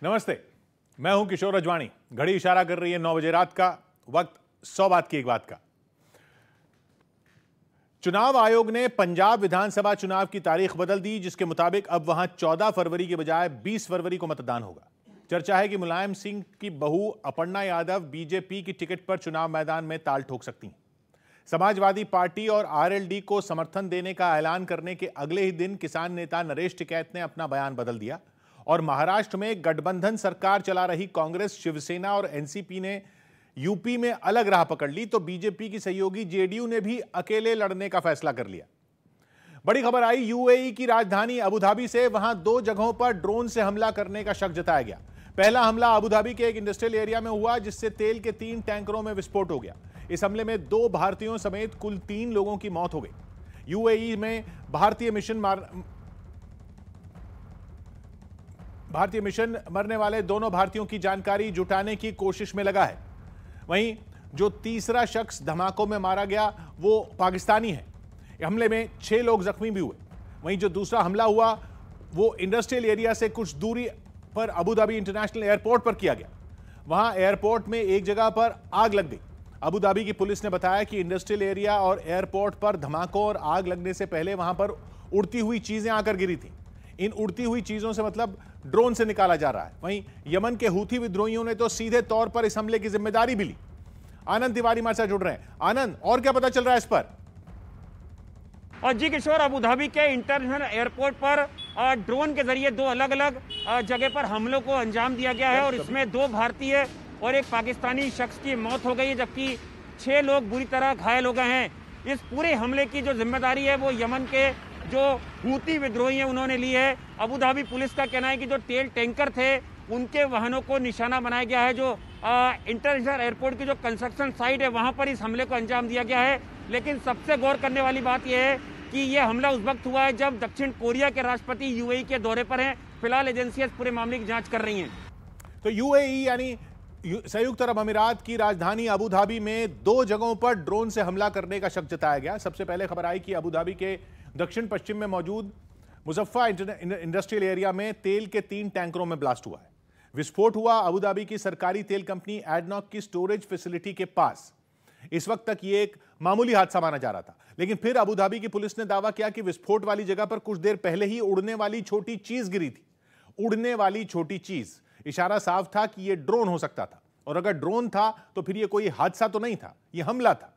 नमस्ते, मैं हूं किशोर रजवाणी। घड़ी इशारा कर रही है 9 बजे रात का। वक्त 100 बात की एक बात का। चुनाव आयोग ने पंजाब विधानसभा चुनाव की तारीख बदल दी, जिसके मुताबिक अब वहां 14 फरवरी के बजाय 20 फरवरी को मतदान होगा। चर्चा है कि मुलायम सिंह की बहू अपर्णा यादव बीजेपी की टिकट पर चुनाव मैदान में ताल ठोक सकती हैं। समाजवादी पार्टी और आरएलडी को समर्थन देने का ऐलान करने के अगले ही दिन किसान नेता नरेश टिकैत ने अपना बयान बदल दिया और महाराष्ट्र में गठबंधन सरकार चला रही कांग्रेस, शिवसेना और एनसीपी ने यूपी में अलग राह पकड़ ली, तो बीजेपी की सहयोगी जेडीयू ने भी अकेले लड़ने का फैसला कर लिया। बड़ी खबर आई यूएई की राजधानी अबुधाबी से। वहां 2 जगहों पर ड्रोन से हमला करने का शक जताया गया। पहला हमला अबुधाबी के एक इंडस्ट्रियल एरिया में हुआ, जिससे तेल के 3 टैंकरों में विस्फोट हो गया। इस हमले में 2 भारतीयों समेत कुल 3 लोगों की मौत हो गई। यूएई में भारतीय मिशन मरने वाले दोनों भारतीयों की जानकारी जुटाने की कोशिश में लगा है। वहीं जो तीसरा शख्स धमाकों में मारा गया वो पाकिस्तानी है। हमले में 6 लोग जख्मी भी हुए। वहीं जो दूसरा हमला हुआ वो इंडस्ट्रियल एरिया से कुछ दूरी पर अबुधाबी इंटरनेशनल एयरपोर्ट पर किया गया। वहां एयरपोर्ट में एक जगह पर आग लग गई। अबुधाबी की पुलिस ने बताया कि इंडस्ट्रियल एरिया और एयरपोर्ट पर धमाकों और आग लगने से पहले वहां पर उड़ती हुई चीजें आकर गिरी थी। इन उड़ती हुई चीजों से मतलब ड्रोन से निकाला जा रहा है। वहीं यमन के हूथी विद्रोहियों ने तो सीधे तौर पर इस हमले की जिम्मेदारी भी ली। आनंद तिवारी हमारे साथ जुड़ रहे हैं। आनंद, और क्या पता चल रहा है इस पर? और जी किशोर, अबुधाबी के इंटरनेशनल एयरपोर्ट पर ड्रोन के जरिए 2 अलग अलग जगह पर हमलों को अंजाम दिया गया है और इसमें 2 भारतीय और एक पाकिस्तानी शख्स की मौत हो गई है, जबकि 6 लोग बुरी तरह घायल हो गए हैं। इस पूरे हमले की जो जिम्मेदारी है वो यमन के जो हूती विद्रोही हैं उन्होंने ली है। अबुधाबी पुलिस का कहना है कि जो तेल टैंकर थे उनके वाहनों को निशाना बनाया गया है। जो इंटरनेशनल एयरपोर्ट की जो कंस्ट्रक्शन साइट है वहां पर इस हमले को अंजाम दिया गया है। लेकिन सबसे गौर करने वाली बात यह है कि यह हमला उस वक्त हुआ है जब दक्षिण कोरिया के राष्ट्रपति यूएई के दौरे पर हैं। फिलहाल एजेंसियां इस पूरे मामले की जांच कर रही हैं। तो यूएई यानी संयुक्त अरब अमीरात की राजधानी अबुधाबी में 2 जगहों पर ड्रोन से हमला करने का शक जताया गया। सबसे पहले खबर आई कि अबुधाबी के दक्षिण पश्चिम में मौजूद मुजफ्फा इंडस्ट्रियल एरिया में तेल के 3 टैंकरों में ब्लास्ट हुआ है। विस्फोट हुआ अबुधाबी की सरकारी तेल कंपनी एडनॉक की स्टोरेज फैसिलिटी के पास। इस वक्त तक यह एक मामूली हादसा माना जा रहा था, लेकिन फिर अबुधाबी की पुलिस ने दावा किया कि विस्फोट वाली जगह पर कुछ देर पहले ही उड़ने वाली छोटी चीज गिरी थी। उड़ने वाली छोटी चीज, इशारा साफ था कि यह ड्रोन हो सकता था, और अगर ड्रोन था तो फिर यह कोई हादसा तो नहीं था, यह हमला था।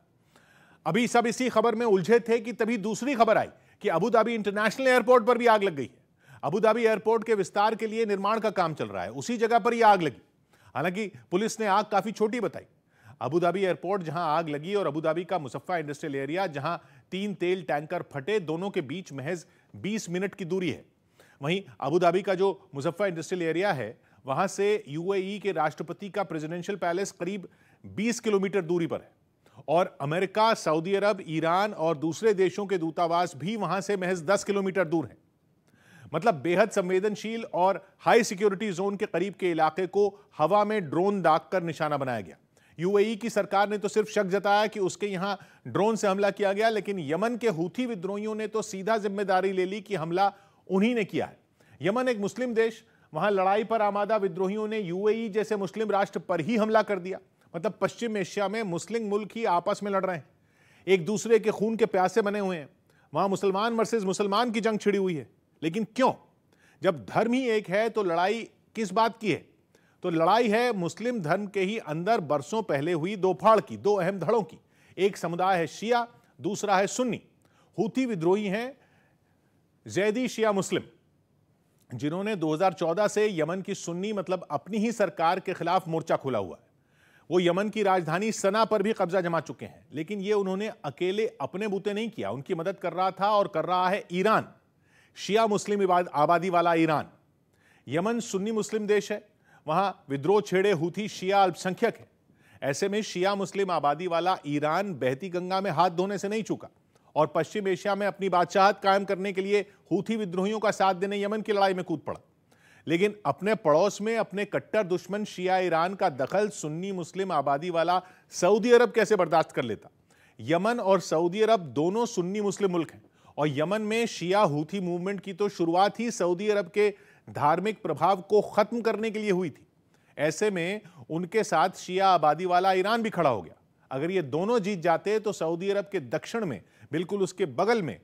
अभी सब इसी खबर में उलझे थे कि तभी दूसरी खबर आई कि अबुधाबी इंटरनेशनल एयरपोर्ट पर भी आग लग गई है। अबुधाबी एयरपोर्ट के विस्तार के लिए निर्माण का काम चल रहा है, उसी जगह पर यह आग लगी। हालांकि पुलिस ने आग काफी छोटी बताई। अबुधाबी एयरपोर्ट जहां आग लगी और अबुधाबी का मुजफ्फा इंडस्ट्रियल एरिया जहां 3 तेल टैंकर फटे, दोनों के बीच महज 20 मिनट की दूरी है। वहीं अबुधाबी का जो मुजफ्फा इंडस्ट्रियल एरिया है वहां से यूएई के राष्ट्रपति का प्रेसिडेंशियल पैलेस करीब 20 किलोमीटर दूरी पर है, और अमेरिका, सऊदी अरब, ईरान और दूसरे देशों के दूतावास भी वहां से महज 10 किलोमीटर दूर हैं। मतलब बेहद संवेदनशील और हाई सिक्योरिटी जोन के करीब के इलाके को हवा में ड्रोन दागकर निशाना बनाया गया। यूएई की सरकार ने तो सिर्फ शक जताया कि उसके यहां ड्रोन से हमला किया गया, लेकिन यमन के हूथी विद्रोहियों ने तो सीधा जिम्मेदारी ले ली कि हमला उन्हीं ने किया है। यमन एक मुस्लिम देश, वहां लड़ाई पर आमादा विद्रोहियों ने यूएई जैसे मुस्लिम राष्ट्र पर ही हमला कर दिया। मतलब पश्चिम एशिया में मुस्लिम मुल्क ही आपस में लड़ रहे हैं, एक दूसरे के खून के प्यासे बने हुए हैं। वहां मुसलमान वर्सेस मुसलमान की जंग छिड़ी हुई है। लेकिन क्यों? जब धर्म ही एक है तो लड़ाई किस बात की है? तो लड़ाई है मुस्लिम धर्म के ही अंदर बरसों पहले हुई 2 फाड़ की, 2 अहम धड़ों की। एक समुदाय है शिया, दूसरा है सुन्नी। हूथी विद्रोही हैं जैदी शिया मुस्लिम, जिन्होंने 2014 से यमन की सुन्नी मतलब अपनी ही सरकार के खिलाफ मोर्चा खोला हुआ है। वो यमन की राजधानी सना पर भी कब्जा जमा चुके हैं, लेकिन ये उन्होंने अकेले अपने बूते नहीं किया। उनकी मदद कर रहा था और कर रहा है ईरान, शिया मुस्लिम आबादी वाला ईरान। यमन सुन्नी मुस्लिम देश है, वहां विद्रोह छेड़े हूथी शिया अल्पसंख्यक है। ऐसे में शिया मुस्लिम आबादी वाला ईरान बहती गंगा में हाथ धोने से नहीं चूका और पश्चिम एशिया में अपनी बादशाहत कायम करने के लिए हूथी विद्रोहियों का साथ देने यमन की लड़ाई में कूद पड़ा। लेकिन अपने पड़ोस में अपने कट्टर दुश्मन शिया ईरान का दखल सुन्नी मुस्लिम आबादी वाला सऊदी अरब कैसे बर्दाश्त कर लेता? यमन और सऊदी अरब दोनों सुन्नी मुस्लिम मुल्क हैं और यमन में शिया हूथी मूवमेंट की तो शुरुआत ही सऊदी अरब के धार्मिक प्रभाव को खत्म करने के लिए हुई थी। ऐसे में उनके साथ शिया आबादी वाला ईरान भी खड़ा हो गया। अगर ये दोनों जीत जाते तो सऊदी अरब के दक्षिण में, बिल्कुल उसके बगल में,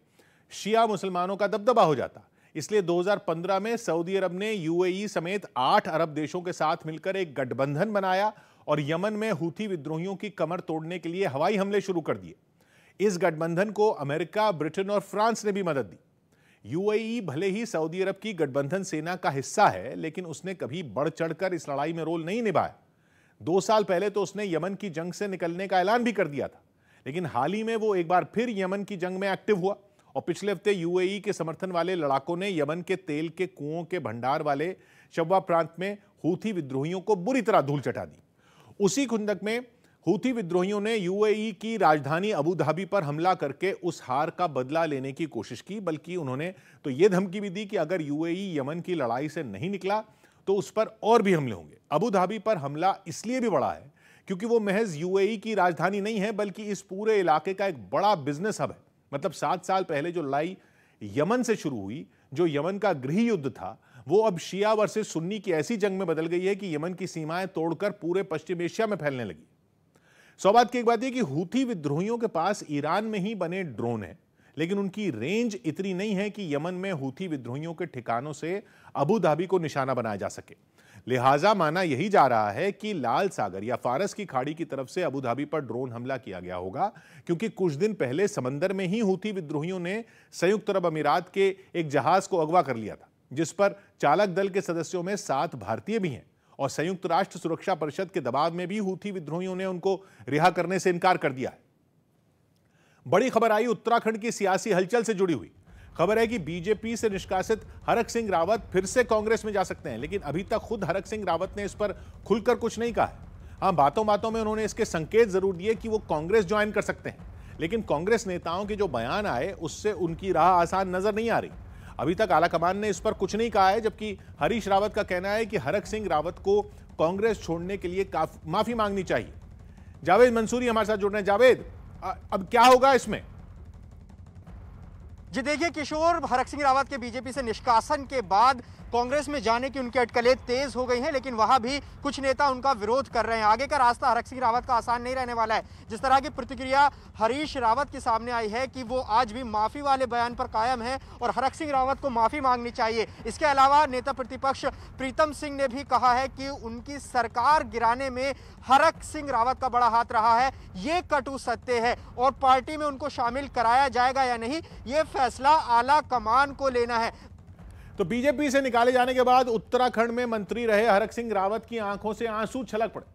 शिया मुसलमानों का दबदबा हो जाता। इसलिए 2015 में सऊदी अरब ने यूएई समेत 8 अरब देशों के साथ मिलकर एक गठबंधन बनाया और यमन में हूथी विद्रोहियों की कमर तोड़ने के लिए हवाई हमले शुरू कर दिए। इस गठबंधन को अमेरिका, ब्रिटेन और फ्रांस ने भी मदद दी। यूएई भले ही सऊदी अरब की गठबंधन सेना का हिस्सा है, लेकिन उसने कभी बढ़ चढ़कर इस लड़ाई में रोल नहीं निभाया। 2 साल पहले तो उसने यमन की जंग से निकलने का ऐलान भी कर दिया था, लेकिन हाल ही में वो एक बार फिर यमन की जंग में एक्टिव हुआ और पिछले हफ्ते यूएई के समर्थन वाले लड़ाकों ने यमन के तेल के कुओं के भंडार वाले शव्वा प्रांत में हूथी विद्रोहियों को बुरी तरह धूल चटा दी। उसी खुंदक में हूथी विद्रोहियों ने यूएई की राजधानी अबू धाबी पर हमला करके उस हार का बदला लेने की कोशिश की, बल्कि उन्होंने तो यह धमकी भी दी कि अगर यूएई यमन की लड़ाई से नहीं निकला तो उस पर और भी हमले होंगे। अबू धाबी पर हमला इसलिए भी बड़ा है क्योंकि वो महज यूएई की राजधानी नहीं है, बल्कि इस पूरे इलाके का एक बड़ा बिजनेस हब है। मतलब 7 साल पहले जो लड़ाई यमन से शुरू हुई, जो यमन का गृह युद्ध था, वो अब शिया वर्सेस सुन्नी की ऐसी जंग में बदल गई है कि यमन की सीमाएं तोड़कर पूरे पश्चिम एशिया में फैलने लगी। सौभाग्य की एक बात यह कि हूथी विद्रोहियों के पास ईरान में ही बने ड्रोन है, लेकिन उनकी रेंज इतनी नहीं है कि यमन में हूथी विद्रोहियों के ठिकानों से अबू धाबी को निशाना बनाया जा सके। लिहाजा माना यही जा रहा है कि लाल सागर या फारस की खाड़ी की तरफ से अबू धाबी पर ड्रोन हमला किया गया होगा, क्योंकि कुछ दिन पहले समंदर में ही हूथी विद्रोहियों ने संयुक्त अरब अमीरात के एक जहाज को अगवा कर लिया था, जिस पर चालक दल के सदस्यों में 7 भारतीय भी हैं और संयुक्त राष्ट्र सुरक्षा परिषद के दबाव में भी हूथी विद्रोहियों ने उनको रिहा करने से इनकार कर दिया है। बड़ी खबर आई उत्तराखंड की सियासी हलचल से जुड़ी हुई। खबर है कि बीजेपी से निष्कासित हरक सिंह रावत फिर से कांग्रेस में जा सकते हैं, लेकिन अभी तक खुद हरक सिंह रावत ने इस पर खुलकर कुछ नहीं कहा है। हाँ, बातों बातों में उन्होंने इसके संकेत जरूर दिए कि वो कांग्रेस ज्वाइन कर सकते हैं, लेकिन कांग्रेस नेताओं के जो बयान आए उससे उनकी राह आसान नजर नहीं आ रही। अभी तक आलाकमान ने इस पर कुछ नहीं कहा है, जबकि हरीश रावत का कहना है कि हरक सिंह रावत को कांग्रेस छोड़ने के लिए माफी मांगनी चाहिए। जावेद मंसूरी हमारे साथ जुड़ रहे हैं। जावेद, अब क्या होगा इसमें? जी देखिए किशोर, हरक सिंह रावत के बीजेपी से निष्कासन के बाद कांग्रेस में जाने की उनकी अटकलें तेज हो गई हैं, लेकिन वहां भी कुछ नेता उनका विरोध कर रहे हैं। आगे का रास्ता हरक सिंह रावत का आसान नहीं रहने वाला है। जिस तरह की प्रतिक्रिया हरीश रावत के सामने आई है कि वो आज भी माफी वाले बयान पर कायम है और हरक सिंह रावत को माफी मांगनी चाहिए। इसके अलावा नेता प्रतिपक्ष प्रीतम सिंह ने भी कहा है कि उनकी सरकार गिराने में हरक सिंह रावत का बड़ा हाथ रहा है, ये कटु सत्य है और पार्टी में उनको शामिल कराया जाएगा या नहीं, ये फैसला आला कमान को लेना है। तो बीजेपी से निकाले जाने के बाद उत्तराखंड में मंत्री रहे हरक सिंह रावत की आंखों से आंसू छलक पड़े।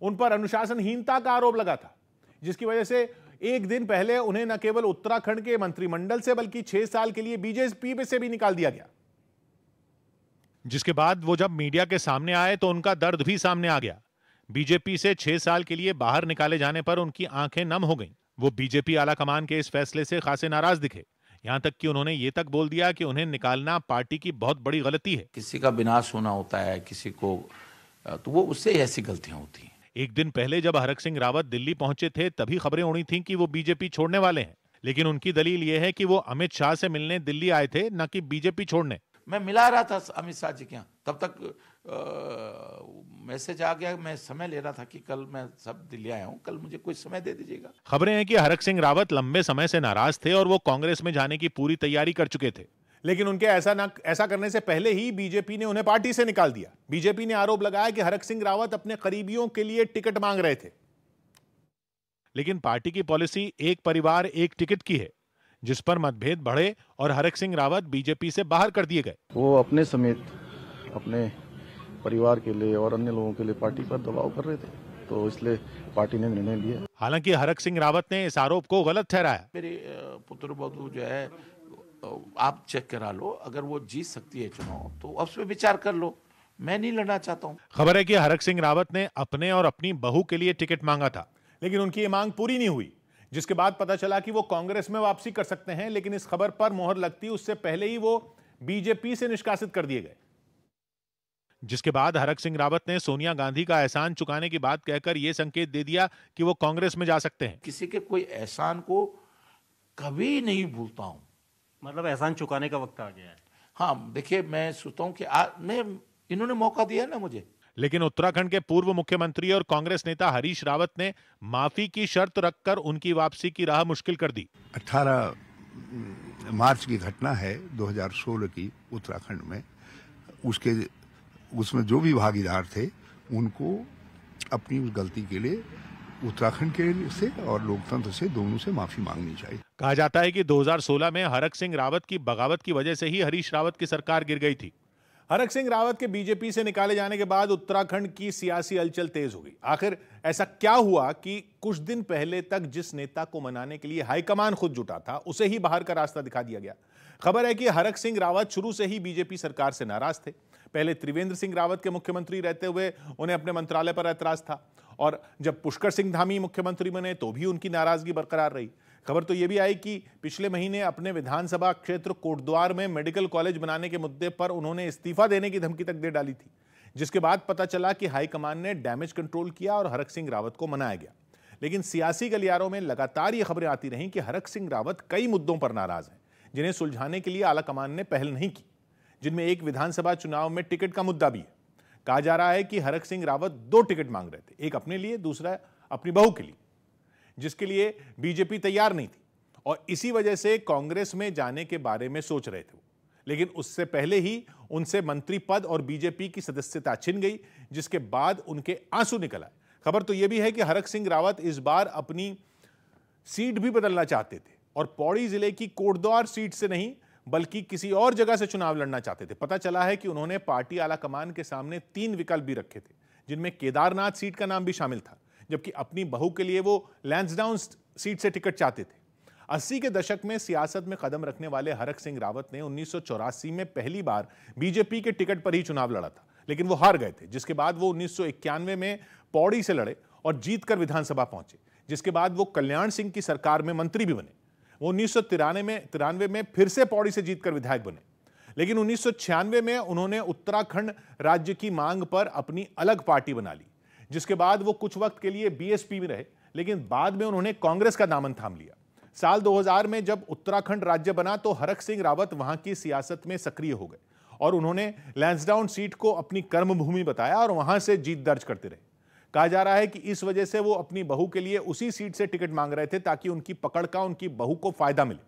उन पर अनुशासनहीनता का आरोप लगा था, जिसकी वजह से एक दिन पहले उन्हें न केवल उत्तराखंड के मंत्रिमंडल से बल्कि 6 साल के लिए बीजेपी से भी निकाल दिया गया। जिसके बाद वो जब मीडिया के सामने आए तो उनका दर्द भी सामने आ गया। बीजेपी से 6 साल के लिए बाहर निकाले जाने पर उनकी आंखें नम हो गईं। वो बीजेपी आलाकमान के इस फैसले से खासे नाराज दिखे। यहां तक कि उन्होंने ये तक बोल दिया कि उन्हें निकालना पार्टी की बहुत बड़ी गलती है। किसी का विनाश होना होता है, किसी को, तो वो उससे ऐसी गलतियां होती हैं। एक दिन पहले जब हरक सिंह रावत दिल्ली पहुंचे थे तभी खबरें उड़ी थीं कि वो बीजेपी छोड़ने वाले हैं, लेकिन उनकी दलील ये है कि वो अमित शाह से मिलने दिल्ली आए थे, न कि बीजेपी छोड़ने। मैं मिला रहा था अमित शाह जी के यहाँ, तब तक मैसेज आ गया, मैं समय ले रहा था कि कल मैं सब दिल्ली आया हूँ, कल मुझे कुछ समय दे दीजिएगा। खबरें हैं कि हरक सिंह रावत लंबे समय से नाराज थे और वो कांग्रेस में जाने की पूरी तैयारी कर चुके थे, लेकिन उनके ऐसा करने से पहले ही बीजेपी ने उन्हें पार्टी से निकाल दिया। बीजेपी ने आरोप लगाया कि हरक सिंह रावत अपने करीबियों के लिए टिकट मांग रहे थे, लेकिन पार्टी की पॉलिसी एक परिवार एक टिकट की है, जिस पर मतभेद बढ़े और हरक सिंह रावत बीजेपी से बाहर कर दिए गए। वो अपने समेत अपने परिवार के लिए और अन्य लोगों के लिए पार्टी पर दबाव कर रहे थे, तो इसलिए पार्टी ने निर्णय लिया। हालांकि हरक सिंह रावत ने इस आरोप को गलत ठहराया। मेरे पुत्र बधू जो है, आप चेक करा लो, अगर वो जीत सकती है चुनाव तो उस पर विचार कर लो, मैं नहीं लड़ना चाहता हूँ। खबर है कि हरक सिंह रावत ने अपने और अपनी बहू के लिए टिकट मांगा था, लेकिन उनकी ये मांग पूरी नहीं हुई, जिसके बाद पता चला कि वो कांग्रेस में वापसी कर सकते हैं, लेकिन इस खबर पर मोहर लगती उससे पहले ही वो बीजेपी से निष्कासित कर दिए गए। जिसके बाद हरक सिंह रावत ने सोनिया गांधी का एहसान चुकाने की बात कहकर यह संकेत दे दिया कि वो कांग्रेस में जा सकते हैं। किसी के कोई एहसान को कभी नहीं भूलता हूं। मतलब एहसान चुकाने का वक्त आ गया है। हाँ देखिए, मैं सोचता हूँ कि मैं इन्होंने मौका दिया ना मुझे। लेकिन उत्तराखंड के पूर्व मुख्यमंत्री और कांग्रेस नेता हरीश रावत ने माफी की शर्त रखकर उनकी वापसी की राह मुश्किल कर दी। 18 मार्च की घटना है 2016 की उत्तराखंड में। उसमें जो भी भागीदार थे उनको अपनी उस गलती के लिए उत्तराखंड के से और लोकतंत्र से दोनों से माफी मांगनी चाहिए। कहा जाता है कि 2016 में हरक सिंह रावत की बगावत की वजह से ही हरीश रावत की सरकार गिर गई थी। हरक सिंह रावत के बीजेपी से निकाले जाने के बाद उत्तराखंड की सियासी हलचल तेज हो गई। आखिर ऐसा क्या हुआ कि कुछ दिन पहले तक जिस नेता को मनाने के लिए हाईकमान खुद जुटा था उसे ही बाहर का रास्ता दिखा दिया गया। खबर है कि हरक सिंह रावत शुरू से ही बीजेपी सरकार से नाराज थे। पहले त्रिवेंद्र सिंह रावत के मुख्यमंत्री रहते हुए उन्हें अपने मंत्रालय पर ऐतराज था, और जब पुष्कर सिंह धामी मुख्यमंत्री बने तो भी उनकी नाराजगी बरकरार रही। खबर तो यह भी आई कि पिछले महीने अपने विधानसभा क्षेत्र कोटद्वार में मेडिकल कॉलेज बनाने के मुद्दे पर उन्होंने इस्तीफा देने की धमकी तक दे डाली थी, जिसके बाद पता चला कि हाईकमान ने डैमेज कंट्रोल किया और हरक सिंह रावत को मनाया गया। लेकिन सियासी गलियारों में लगातार ये खबरें आती रहीं कि हरक सिंह रावत कई मुद्दों पर नाराज हैं जिन्हें सुलझाने के लिए आलाकमान ने पहल नहीं की, जिनमें एक विधानसभा चुनाव में टिकट का मुद्दा भी है। कहा जा रहा है कि हरक सिंह रावत 2 टिकट मांग रहे थे, एक अपने लिए, दूसरा अपनी बहू के लिए, जिसके लिए बीजेपी तैयार नहीं थी और इसी वजह से कांग्रेस में जाने के बारे में सोच रहे थे। लेकिन उससे पहले ही उनसे मंत्री पद और बीजेपी की सदस्यता छिन गई, जिसके बाद उनके आंसू निकल आए। खबर तो यह भी है कि हरक सिंह रावत इस बार अपनी सीट भी बदलना चाहते थे और पौड़ी जिले की कोटद्वार सीट से नहीं बल्कि किसी और जगह से चुनाव लड़ना चाहते थे। पता चला है कि उन्होंने पार्टी आलाकमान के सामने 3 विकल्प भी रखे थे, जिनमें केदारनाथ सीट का नाम भी शामिल था, जबकि अपनी बहू के लिए वो लैंसडाउन सीट से टिकट चाहते थे। 80 के दशक में सियासत में कदम रखने वाले हरक सिंह रावत ने 1984 में पहली बार बीजेपी के टिकट पर ही चुनाव लड़ा था, लेकिन वो हार गए थे, जिसके बाद वो 1991 में पौड़ी से लड़े और जीतकर विधानसभा पहुंचे, जिसके बाद वो कल्याण सिंह की सरकार में मंत्री भी बने। वो 1993 में फिर से पौड़ी से जीतकर विधायक बने, लेकिन 1996 में उन्होंने उत्तराखंड राज्य की मांग पर अपनी अलग पार्टी बना ली, जिसके बाद वो कुछ वक्त के लिए बीएसपी में रहे, लेकिन बाद में उन्होंने कांग्रेस का दामन थाम लिया। साल 2000 में जब उत्तराखंड राज्य बना तो हरक सिंह रावत वहां की सियासत में सक्रिय हो गए और उन्होंने लैंसडाउन सीट को अपनी कर्मभूमि बताया और वहां से जीत दर्ज करते रहे। कहा जा रहा है कि इस वजह से वो अपनी बहू के लिए उसी सीट से टिकट मांग रहे थे ताकि उनकी पकड़ का उनकी बहू को फायदा मिले।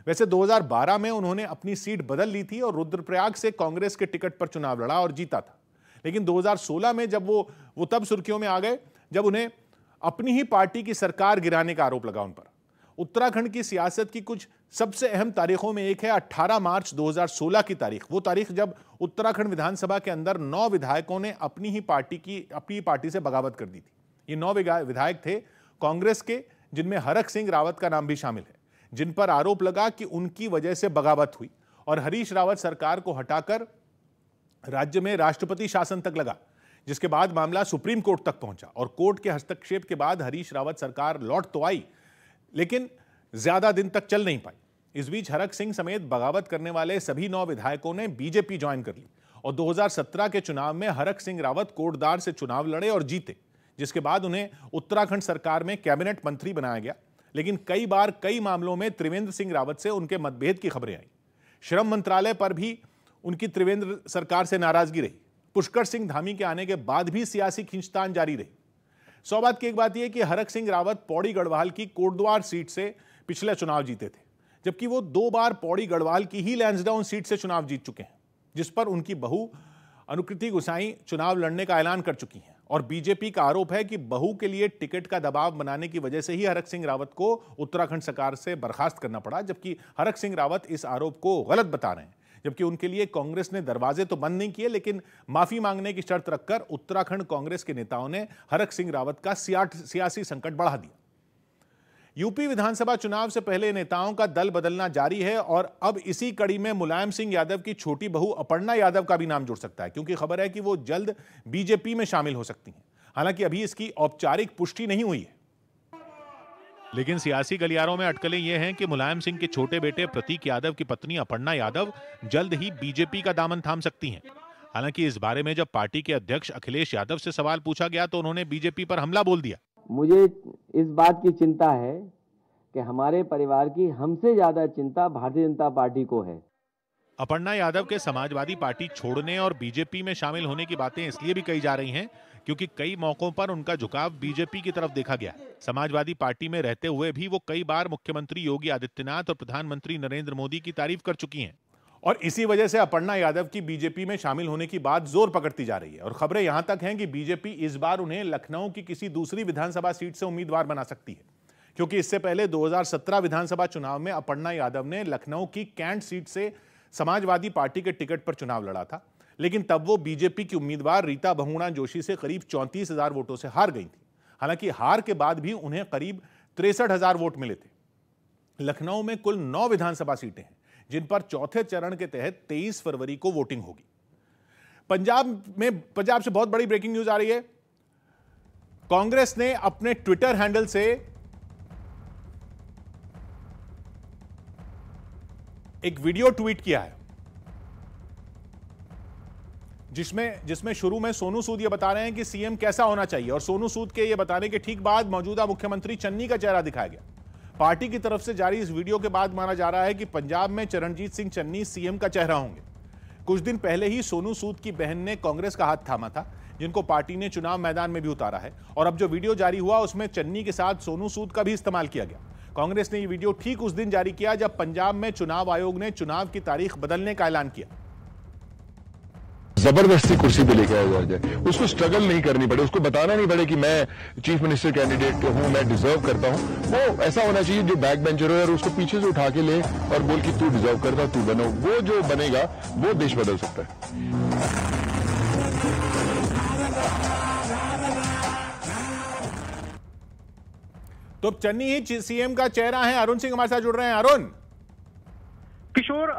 वैसे 2012 में उन्होंने अपनी सीट बदल ली थी और रुद्रप्रयाग से कांग्रेस के टिकट पर चुनाव लड़ा और जीता था। लेकिन 2016 में जब वो तब सुर्खियों में आ गए जब उन्हें अपनी ही पार्टी की सरकार गिराने का आरोप लगा उन पर। उत्तराखंड की सियासत की कुछ सबसे अहम तारीखों में एक है 18 मार्च 2016 की तारीख, वो तारीख जब उत्तराखंड विधानसभा के अंदर 9 विधायकों ने अपनी पार्टी से बगावत कर दी थी। ये 9 विधायक थे कांग्रेस के, जिनमें हरक सिंह रावत का नाम भी शामिल है, जिन पर आरोप लगा कि उनकी वजह से बगावत हुई और हरीश रावत सरकार को हटाकर राज्य में राष्ट्रपति शासन तक लगा, जिसके बाद मामला सुप्रीम कोर्ट तक पहुंचा और कोर्ट के हस्तक्षेप के बाद हरीश रावत सरकार लौट तो आई, लेकिन ज्यादा दिन तक चल नहीं पाई। इस बीच हरक सिंह समेत बगावत करने वाले सभी 9 विधायकों ने बीजेपी ज्वाइन कर ली और 2017 के चुनाव में हरक सिंह रावत कोटद्वार से चुनाव लड़े और जीते, जिसके बाद उन्हें उत्तराखंड सरकार में कैबिनेट मंत्री बनाया गया। लेकिन कई बार कई मामलों में त्रिवेंद्र सिंह रावत से उनके मतभेद की खबरें आई। श्रम मंत्रालय पर भी उनकी त्रिवेंद्र सरकार से नाराजगी रही। पुष्कर सिंह धामी के आने के बाद भी सियासी खींचतान जारी रही। सौभाग्य की एक बात यह कि हरक सिंह रावत पौड़ी गढ़वाल की कोटद्वार सीट से पिछले चुनाव जीते थे, जबकि वो 2 बार पौड़ी गढ़वाल की ही लैंसडाउन सीट से चुनाव जीत चुके हैं, जिस पर उनकी बहू अनुकृति गुसाई चुनाव लड़ने का ऐलान कर चुकी हैं। और बीजेपी का आरोप है कि बहू के लिए टिकट का दबाव बनाने की वजह से ही हरक सिंह रावत को उत्तराखंड सरकार से बर्खास्त करना पड़ा, जबकि हरक सिंह रावत इस आरोप को गलत बता रहे हैं। जबकि उनके लिए कांग्रेस ने दरवाजे तो बंद नहीं किए, लेकिन माफी मांगने की शर्त रखकर उत्तराखंड कांग्रेस के नेताओं ने हरक सिंह रावत का सियासी संकट बढ़ा दिया। यूपी विधानसभा चुनाव से पहले नेताओं का दल बदलना जारी है और अब इसी कड़ी में मुलायम सिंह यादव की छोटी बहू अपर्णा यादव का भी नाम जुड़ सकता है, क्योंकि खबर है कि वो जल्द बीजेपी में शामिल हो सकती हैं। हालांकि अभी इसकी औपचारिक पुष्टि नहीं हुई है, लेकिन सियासी गलियारों में अटकलें ये हैं कि मुलायम सिंह के छोटे बेटे प्रतीक यादव की पत्नी अपर्णा यादव जल्द ही बीजेपी का दामन थाम सकती हैं। हालांकि इस बारे में जब पार्टी के अध्यक्ष अखिलेश यादव से सवाल पूछा गया तो उन्होंने बीजेपी पर हमला बोल दिया। मुझे इस बात की चिंता है कि हमारे परिवार की हमसे ज्यादा चिंता भारतीय जनता पार्टी को है। अपर्णा यादव के समाजवादी पार्टी छोड़ने और बीजेपी में शामिल होने की बातें इसलिए भी कही जा रही हैं क्योंकि कई मौकों पर उनका झुकाव बीजेपी की तरफ देखा गया। समाजवादी पार्टी में रहते हुए भी वो कई बार मुख्यमंत्री योगी आदित्यनाथ और प्रधानमंत्री नरेंद्र मोदी की तारीफ कर चुकी हैं और इसी वजह से अपर्णा यादव की बीजेपी में शामिल होने की बात जोर पकड़ती जा रही है और खबरें यहां तक हैं कि बीजेपी इस बार उन्हें लखनऊ की किसी दूसरी विधानसभा सीट से उम्मीदवार बना सकती है, क्योंकि इससे पहले 2017 विधानसभा चुनाव में अपर्णा यादव ने लखनऊ की कैंट सीट से समाजवादी पार्टी के टिकट पर चुनाव लड़ा था, लेकिन तब वो बीजेपी की उम्मीदवार रीता बहुगुणा जोशी से करीब 34,000 वोटों से हार गई थी। हालांकि हार के बाद भी उन्हें करीब 63,000 वोट मिले थे। लखनऊ में कुल 9 विधानसभा सीटें हैं जिन पर चौथे चरण के तहत 23 फरवरी को वोटिंग होगी। पंजाब से बहुत बड़ी ब्रेकिंग न्यूज आ रही है। कांग्रेस ने अपने ट्विटर हैंडल से एक वीडियो ट्वीट किया है जिसमें शुरू में सोनू सूद ये बता रहे हैं कि सीएम कैसा होना चाहिए और सोनू सूद के ये बताने के ठीक बाद मौजूदा मुख्यमंत्री चन्नी का चेहरा दिखाया गया। पार्टी की तरफ से जारी इस वीडियो के बाद माना जा रहा है कि पंजाब में चरणजीत सिंह चन्नी सीएम का चेहरा होंगे। कुछ दिन पहले ही सोनू सूद की बहन ने कांग्रेस का हाथ थामा था, जिनको पार्टी ने चुनाव मैदान में भी उतारा है और अब जो वीडियो जारी हुआ उसमें चन्नी के साथ सोनू सूद का भी इस्तेमाल किया गया। कांग्रेस ने यह वीडियो ठीक उस दिन जारी किया जब पंजाब में चुनाव आयोग ने चुनाव की तारीख बदलने का ऐलान किया। जबरदस्ती कुर्सी पे लेके आया जाए, उसको स्ट्रगल नहीं करनी पड़े, उसको बताना नहीं पड़े कि मैं चीफ मिनिस्टर कैंडिडेट हूं, मैं डिजर्व करता हूं। वो ऐसा होना चाहिए जो बैक बेंचर हो और उसको पीछे से उठा के ले और बोल कि तू डिजर्व करता, तू बनो। वो जो बनेगा वो देश बदल सकता है। तो चन्नी ही सीएम का चेहरा है। अरुण सिंह हमारे साथ जुड़ रहे हैं। अरुण। किशोर,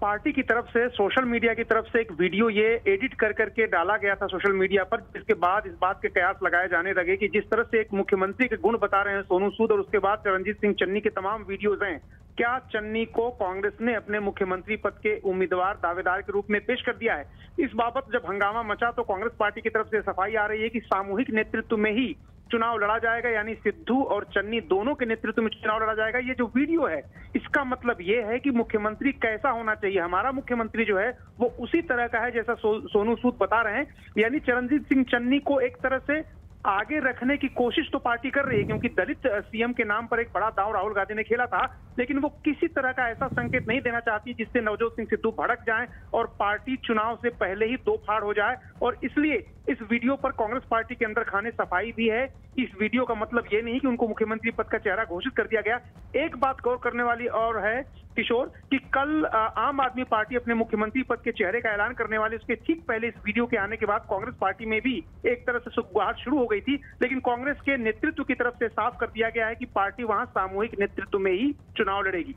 पार्टी की तरफ से सोशल मीडिया की तरफ से एक वीडियो ये एडिट कर करके डाला गया था सोशल मीडिया पर, जिसके बाद इस बात के कयास लगाए जाने लगे कि जिस तरह से एक मुख्यमंत्री के गुण बता रहे हैं सोनू सूद और उसके बाद चरणजीत सिंह चन्नी के तमाम वीडियोज हैं, क्या चन्नी को कांग्रेस ने अपने मुख्यमंत्री पद के उम्मीदवार दावेदार के रूप में पेश कर दिया है। इस बाबत जब हंगामा मचा तो कांग्रेस पार्टी की तरफ से सफाई आ रही है कि सामूहिक नेतृत्व में ही चुनाव लड़ा जाएगा, यानी सिद्धू और चन्नी दोनों के नेतृत्व में चुनाव लड़ा जाएगा। ये जो वीडियो है इसका मतलब ये है कि मुख्यमंत्री कैसा होना चाहिए, हमारा मुख्यमंत्री जो है वो उसी तरह का है जैसा सोनू सूद बता रहे हैं। यानी चरणजीत सिंह चन्नी को एक तरह से आगे रखने की कोशिश तो पार्टी कर रही है, क्योंकि दलित सीएम के नाम पर एक बड़ा दांव राहुल गांधी ने खेला था, लेकिन वो किसी तरह का ऐसा संकेत नहीं देना चाहती जिससे नवजोत सिंह सिद्धू भड़क जाएं और पार्टी चुनाव से पहले ही दो फाड़ हो जाए। और इसलिए इस वीडियो पर कांग्रेस पार्टी के अंदर खाने सफाई भी है। इस वीडियो का मतलब ये नहीं कि उनको मुख्यमंत्री पद का चेहरा घोषित कर दिया गया। एक बात गौर करने वाली और है किशोर कि कल आम आदमी पार्टी अपने मुख्यमंत्री पद के चेहरे का ऐलान करने वाली, उसके ठीक पहले इस वीडियो के आने के बाद कांग्रेस पार्टी में भी एक तरह से सुगबुगाहट शुरू हो गई थी, लेकिन कांग्रेस के नेतृत्व की तरफ से साफ कर दिया गया है कि पार्टी वहां सामूहिक नेतृत्व में ही चुनाव लड़ेगी।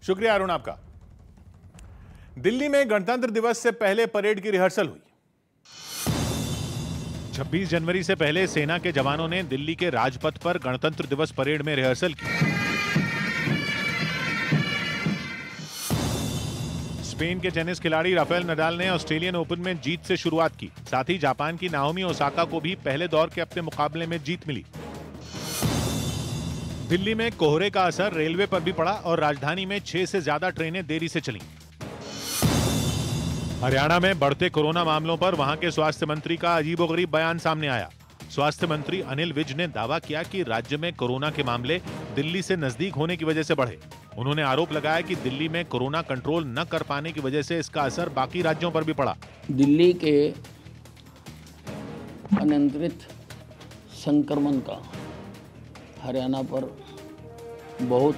शुक्रिया अरुण आपका। दिल्ली में गणतंत्र दिवस से पहले परेड की रिहर्सल हुई। 26 जनवरी से पहले सेना के जवानों ने दिल्ली के राजपथ पर गणतंत्र दिवस परेड में रिहर्सल की। स्पेन के टेनिस खिलाड़ी राफेल नडाल ने ऑस्ट्रेलियन ओपन में जीत से शुरुआत की। साथ ही जापान की नाओमी ओसाका को भी पहले दौर के अपने मुकाबले में जीत मिली। दिल्ली में कोहरे का असर रेलवे पर भी पड़ा और राजधानी में 6 से ज्यादा ट्रेनें देरी से चलीं। हरियाणा में बढ़ते कोरोना मामलों पर वहां के स्वास्थ्य मंत्री का अजीबोगरीब बयान सामने आया। स्वास्थ्य मंत्री अनिल विज ने दावा किया कि राज्य में कोरोना के मामले दिल्ली से नजदीक होने की वजह से बढ़े। उन्होंने आरोप लगाया कि दिल्ली में कोरोना कंट्रोल न कर पाने की वजह से इसका असर बाकी राज्यों पर भी पड़ा। दिल्ली के अनियंत्रित संक्रमण का हरियाणा पर बहुत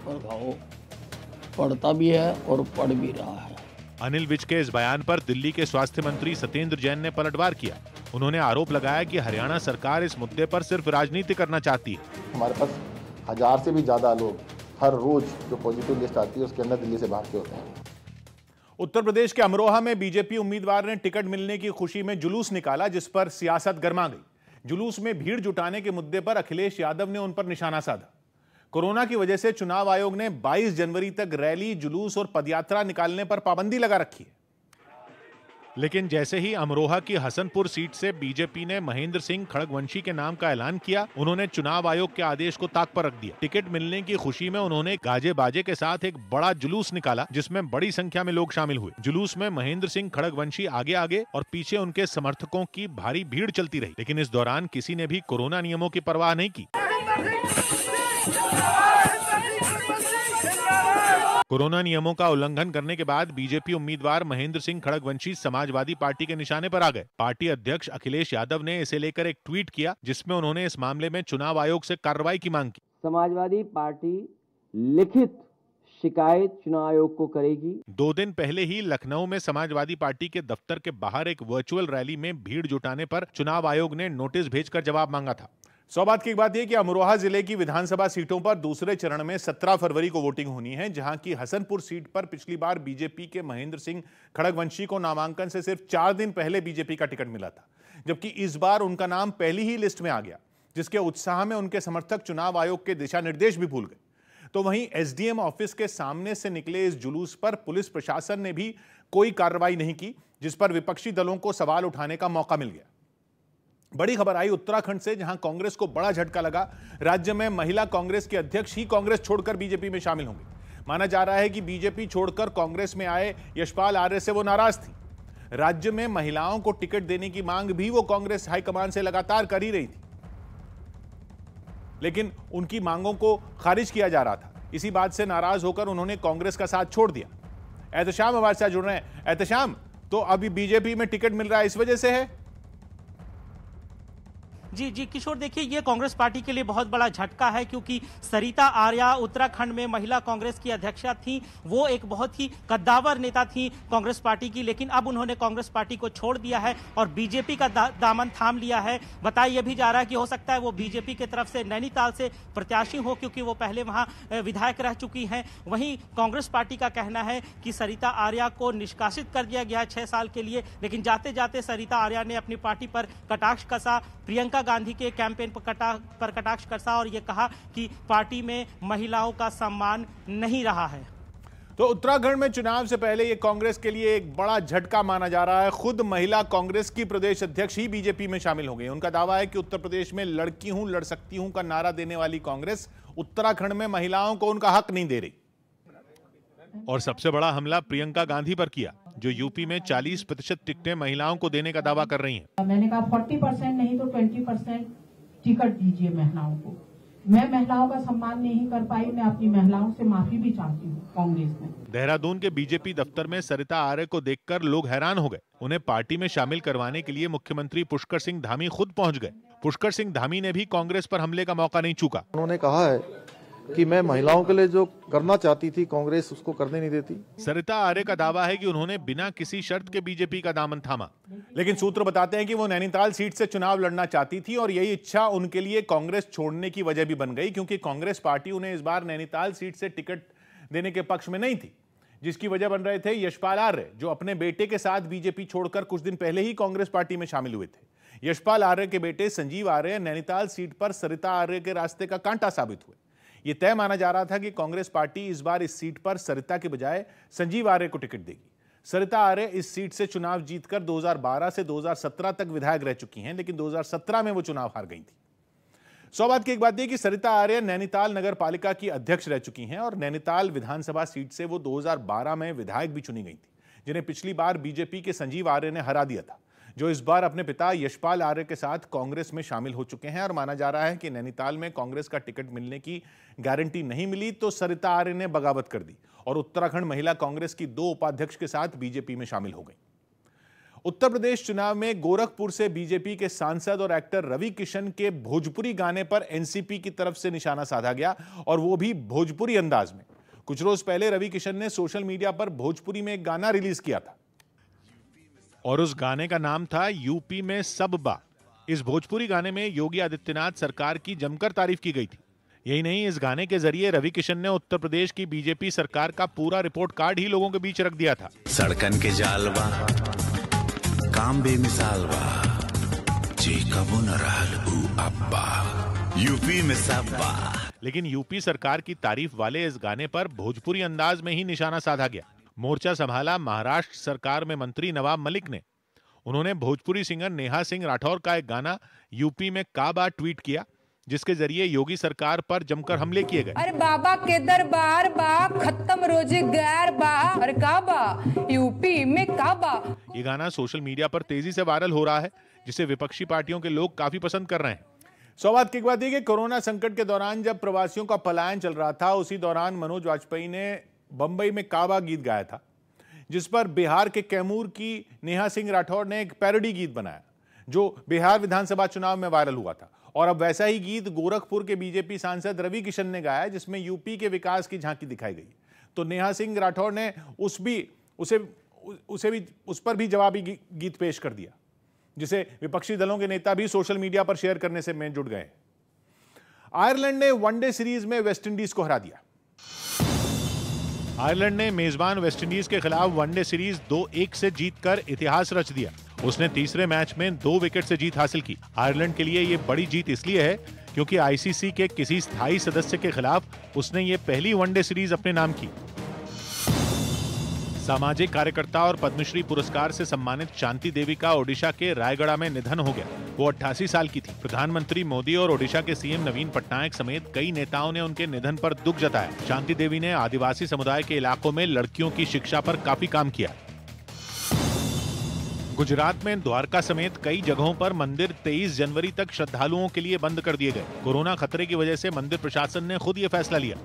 प्रभाव पड़ता भी है और पड़ भी रहा है। अनिल विज के इस बयान पर दिल्ली के स्वास्थ्य मंत्री सत्येंद्र जैन ने पलटवार किया। उन्होंने आरोप लगाया कि हरियाणा सरकार इस मुद्दे पर सिर्फ राजनीति करना चाहती है। हमारे पास 1000 से भी ज्यादा लोग हर रोज जो पॉजिटिव लिस्ट आती है उसके अंदर दिल्ली से बाहर के होते हैं। उत्तर प्रदेश के अमरोहा में बीजेपी उम्मीदवार ने टिकट मिलने की खुशी में जुलूस निकाला, जिस पर सियासत गर्मा गई। जुलूस में भीड़ जुटाने के मुद्दे पर अखिलेश यादव ने उन पर निशाना साधा। कोरोना की वजह से चुनाव आयोग ने 22 जनवरी तक रैली, जुलूस और पदयात्रा निकालने पर पाबंदी लगा रखी है। लेकिन जैसे ही अमरोहा की हसनपुर सीट से बीजेपी ने महेंद्र सिंह खड़गवंशी के नाम का ऐलान किया, उन्होंने चुनाव आयोग के आदेश को ताक पर रख दिया। टिकट मिलने की खुशी में उन्होंने गाजे बाजे के साथ एक बड़ा जुलूस निकाला, जिसमें बड़ी संख्या में लोग शामिल हुए। जुलूस में महेंद्र सिंह खड़गवंशी आगे आगे और पीछे उनके समर्थकों की भारी भीड़ चलती रही, लेकिन इस दौरान किसी ने भी कोरोना नियमों की परवाह नहीं की। कोरोना नियमों का उल्लंघन करने के बाद बीजेपी उम्मीदवार महेंद्र सिंह खड़गवंशी समाजवादी पार्टी के निशाने पर आ गए। पार्टी अध्यक्ष अखिलेश यादव ने इसे लेकर एक ट्वीट किया, जिसमें उन्होंने इस मामले में चुनाव आयोग से कार्रवाई की मांग की। समाजवादी पार्टी लिखित शिकायत चुनाव आयोग को करेगी। 2 दिन पहले ही लखनऊ में समाजवादी पार्टी के दफ्तर के बाहर एक वर्चुअल रैली में भीड़ जुटाने पर चुनाव आयोग ने नोटिस भेजकर जवाब मांगा था। सौ बात की एक बात यह कि अमरोहा जिले की विधानसभा सीटों पर दूसरे चरण में 17 फरवरी को वोटिंग होनी है, जहां की हसनपुर सीट पर पिछली बार बीजेपी के महेंद्र सिंह खड़गवंशी को नामांकन से सिर्फ 4 दिन पहले बीजेपी का टिकट मिला था, जबकि इस बार उनका नाम पहली ही लिस्ट में आ गया, जिसके उत्साह में उनके समर्थक चुनाव आयोग के दिशा निर्देश भी भूल गए। तो वहीं एसडीएम ऑफिस के सामने से निकले इस जुलूस पर पुलिस प्रशासन ने भी कोई कार्रवाई नहीं की, जिस पर विपक्षी दलों को सवाल उठाने का मौका मिल गया। बड़ी खबर आई उत्तराखंड से, जहां कांग्रेस को बड़ा झटका लगा। राज्य में महिला कांग्रेस के अध्यक्ष ही कांग्रेस छोड़कर बीजेपी में शामिल होंगे। माना जा रहा है कि बीजेपी छोड़कर कांग्रेस में आए यशपाल आर्य से वो नाराज थी। राज्य में महिलाओं को टिकट देने की मांग भी वो कांग्रेस हाईकमान से लगातार कर ही रही थी, लेकिन उनकी मांगों को खारिज किया जा रहा था। इसी बात से नाराज होकर उन्होंने कांग्रेस का साथ छोड़ दिया। एहतशाम हमारे साथ जुड़ रहे हैं। एहतशाम, तो अभी बीजेपी में टिकट मिल रहा है, इस वजह से है? जी किशोर, देखिए ये कांग्रेस पार्टी के लिए बहुत बड़ा झटका है, क्योंकि सरिता आर्या उत्तराखंड में महिला कांग्रेस की अध्यक्षा थी। वो एक बहुत ही कद्दावर नेता थी कांग्रेस पार्टी की, लेकिन अब उन्होंने कांग्रेस पार्टी को छोड़ दिया है और बीजेपी का दामन थाम लिया है। बताया भी जा रहा है कि हो सकता है वो बीजेपी की तरफ से नैनीताल से प्रत्याशी हो, क्योंकि वो पहले वहां विधायक रह चुकी हैं। वहीं कांग्रेस पार्टी का कहना है कि सरिता आर्या को निष्कासित कर दिया गया है 6 साल के लिए, लेकिन जाते जाते सरिता आर्या ने अपनी पार्टी पर कटाक्ष कसा, प्रियंका गांधी के कैंपेन पर कटाक्ष कसा और ये कहा कि पार्टी में महिलाओं का सम्मान नहीं रहा है। तो उत्तराखंड में चुनाव से पहले ये कांग्रेस के लिए एक बड़ा झटका माना जा रहा है। खुद महिला कांग्रेस की प्रदेश अध्यक्ष ही बीजेपी में शामिल हो गई। उनका दावा है कि उत्तर प्रदेश में लड़की हूं लड़ सकती हूं का नारा देने वाली कांग्रेस उत्तराखंड में महिलाओं को उनका हक नहीं दे रही। और सबसे बड़ा हमला प्रियंका गांधी पर किया, जो यूपी में 40% टिकटें महिलाओं को देने का दावा कर रही हैं। मैंने कहा 40% नहीं तो 20% टिकट दीजिए महिलाओं को। मैं महिलाओं का सम्मान नहीं कर पाई, मैं अपनी महिलाओं से माफी भी चाहती हूँ कांग्रेस में। देहरादून के बीजेपी दफ्तर में सरिता आर्य को देखकर लोग हैरान हो गए। उन्हें पार्टी में शामिल करवाने के लिए मुख्यमंत्री पुष्कर सिंह धामी खुद पहुंच गए। पुष्कर सिंह धामी ने भी कांग्रेस पर हमले का मौका नहीं चूका। उन्होंने कहा है कि मैं महिलाओं के लिए जो करना चाहती थी कांग्रेस उसको करने नहीं देती। सरिता आर्य का दावा है कि उन्होंने बिना किसी शर्त के बीजेपी का दामन थामा, लेकिन सूत्र बताते हैं कि वो नैनीताल सीट से चुनाव लड़ना चाहती थी और यही इच्छा उनके लिए कांग्रेस छोड़ने की वजह भी बन गई, क्योंकि कांग्रेस पार्टी उन्हें इस बार नैनीताल सीट से टिकट देने के पक्ष में नहीं थी, जिसकी वजह बन रहे थे यशपाल आर्य, जो अपने बेटे के साथ बीजेपी छोड़कर कुछ दिन पहले ही कांग्रेस पार्टी में शामिल हुए थे। यशपाल आर्य के बेटे संजीव आर्य नैनीताल सीट पर सरिता आर्य के रास्ते का कांटा साबित हुए। यह तय माना जा रहा था कि कांग्रेस पार्टी इस बार इस सीट पर सरिता के बजाय संजीव आर्य को टिकट देगी। सरिता आर्य इस सीट से चुनाव जीतकर 2012 से 2017 तक विधायक रह चुकी हैं, लेकिन 2017 में वो चुनाव हार गई थी। सौ बात की एक बात यह कि सरिता आर्य नैनीताल नगर पालिका की अध्यक्ष रह चुकी हैं और नैनीताल विधानसभा सीट से वो 2012 में विधायक भी चुनी गई थी, जिन्हें पिछली बार बीजेपी के संजीव आर्य ने हरा दिया था, जो इस बार अपने पिता यशपाल आर्य के साथ कांग्रेस में शामिल हो चुके हैं। और माना जा रहा है कि नैनीताल में कांग्रेस का टिकट मिलने की गारंटी नहीं मिली तो सरिता आर्य ने बगावत कर दी और उत्तराखंड महिला कांग्रेस की 2 उपाध्यक्ष के साथ बीजेपी में शामिल हो गई। उत्तर प्रदेश चुनाव में गोरखपुर से बीजेपी के सांसद और एक्टर रवि किशन के भोजपुरी गाने पर एनसीपी की तरफ से निशाना साधा गया, और वो भी भोजपुरी अंदाज में। कुछ रोज पहले रवि किशन ने सोशल मीडिया पर भोजपुरी में एक गाना रिलीज किया था और उस गाने का नाम था यूपी में सब बा। इस भोजपुरी गाने में योगी आदित्यनाथ सरकार की जमकर तारीफ की गई थी। यही नहीं, इस गाने के जरिए रवि किशन ने उत्तर प्रदेश की बीजेपी सरकार का पूरा रिपोर्ट कार्ड ही लोगों के बीच रख दिया था। सड़कन के जालवा काम बेमिसाल बा जी कबो न रहल ऊ अब्बा यूपी में सब बा। लेकिन यूपी सरकार की तारीफ वाले इस गाने पर भोजपुरी अंदाज में ही निशाना साधा गया। मोर्चा संभाला महाराष्ट्र सरकार में मंत्री नवाब मलिक ने। उन्होंने भोजपुरी सिंगर नेहा सिंह राठौर का एक गाना यूपी में काबा ट्वीट किया, जिसके जरिए योगी सरकार पर जमकर हमले किए गए। अरे बाबा के दरबार बा, खत्म रोजगार बा, अरे काबा यूपी में काबा। ये गाना सोशल मीडिया पर तेजी से वायरल हो रहा है, जिसे विपक्षी पार्टियों के लोग काफी पसंद कर रहे हैं। सौभाग्य की बात है कि कोरोना संकट के दौरान जब प्रवासियों का पलायन चल रहा था, उसी दौरान मनोज वाजपेयी ने बंबई में काबा गीत गाया था, जिस पर बिहार के कैमूर की नेहा सिंह राठौर ने एक पैरोडी गीत बनाया, जो बिहार विधानसभा चुनाव में वायरल हुआ था। और अब वैसा ही गीत गोरखपुर के बीजेपी सांसद रवि किशन ने गाया, जिसमें यूपी के विकास की झांकी दिखाई गई। तो नेहा सिंह राठौर ने उस पर भी जवाबी गीत पेश कर दिया, जिसे विपक्षी दलों के नेता भी सोशल मीडिया पर शेयर करने से में जुट गए। आयरलैंड ने वनडे सीरीज में वेस्टइंडीज को हरा दिया। आयरलैंड ने मेजबान वेस्टइंडीज के खिलाफ वनडे सीरीज 2-1 से जीतकर इतिहास रच दिया। उसने तीसरे मैच में 2 विकेट से जीत हासिल की। आयरलैंड के लिए यह बड़ी जीत इसलिए है क्योंकि आईसीसी के किसी स्थायी सदस्य के खिलाफ उसने ये पहली वनडे सीरीज अपने नाम की। सामाजिक कार्यकर्ता और पद्मश्री पुरस्कार से सम्मानित शांति देवी का ओडिशा के रायगढ़ में निधन हो गया। वो 88 साल की थी। प्रधानमंत्री मोदी और ओडिशा के सीएम नवीन पटनायक समेत कई नेताओं ने उनके निधन पर दुख जताया। शांति देवी ने आदिवासी समुदाय के इलाकों में लड़कियों की शिक्षा पर काफी काम किया। गुजरात में द्वारका समेत कई जगहों पर मंदिर 23 जनवरी तक श्रद्धालुओं के लिए बंद कर दिए गए। कोरोना खतरे की वजह से मंदिर प्रशासन ने खुद ये फैसला लिया।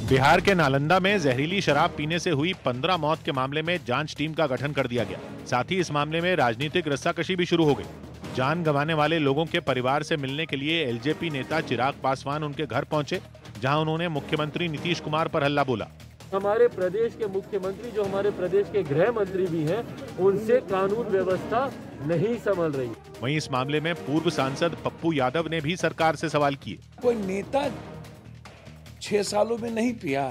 बिहार के नालंदा में जहरीली शराब पीने से हुई 15 मौत के मामले में जांच टीम का गठन कर दिया गया। साथ ही इस मामले में राजनीतिक रस्साकशी भी शुरू हो गई। जान गंवाने वाले लोगों के परिवार से मिलने के लिए एलजेपी नेता चिराग पासवान उनके घर पहुंचे, जहां उन्होंने मुख्यमंत्री नीतीश कुमार पर हल्ला बोला। हमारे प्रदेश के मुख्यमंत्री, जो हमारे प्रदेश के गृह मंत्री भी हैं, उनसे कानून व्यवस्था नहीं संभल रही। वहीं इस मामले में पूर्व सांसद पप्पू यादव ने भी सरकार से सवाल किए। कोई नेता 6 सालों में नहीं पिया,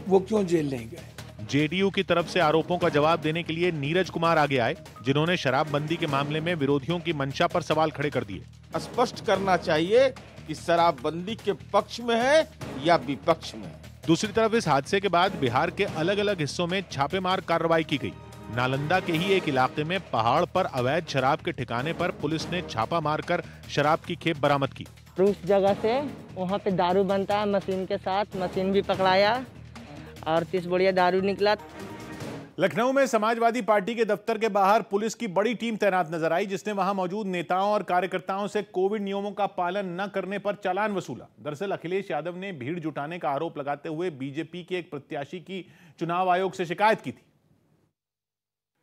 वो क्यों जेल नहीं गए? जेडीयू की तरफ से आरोपों का जवाब देने के लिए नीरज कुमार आगे आए, जिन्होंने शराबबंदी के मामले में विरोधियों की मंशा पर सवाल खड़े कर दिए। स्पष्ट करना चाहिए कि शराबबंदी के पक्ष में है या विपक्ष में। दूसरी तरफ इस हादसे के बाद बिहार के अलग अलग हिस्सों में छापेमार कार्रवाई की गई। नालंदा के ही एक इलाके में पहाड़ पर अवैध शराब के ठिकाने पर पुलिस ने छापा मारकर शराब की खेप बरामद की। उस जगह से वहाँ पे दारू बनता है मशीन के साथ, मशीन भी पकड़ाया और 30 बोरिया दारू निकला। लखनऊ में समाजवादी पार्टी के दफ्तर के बाहर पुलिस की बड़ी टीम तैनात नजर आई, जिसने वहां मौजूद नेताओं और कार्यकर्ताओं से कोविड नियमों का पालन न करने पर चालान वसूला। दरअसल अखिलेश यादव ने भीड़ जुटाने का आरोप लगाते हुए बीजेपी के एक प्रत्याशी की चुनाव आयोग से शिकायत की थी,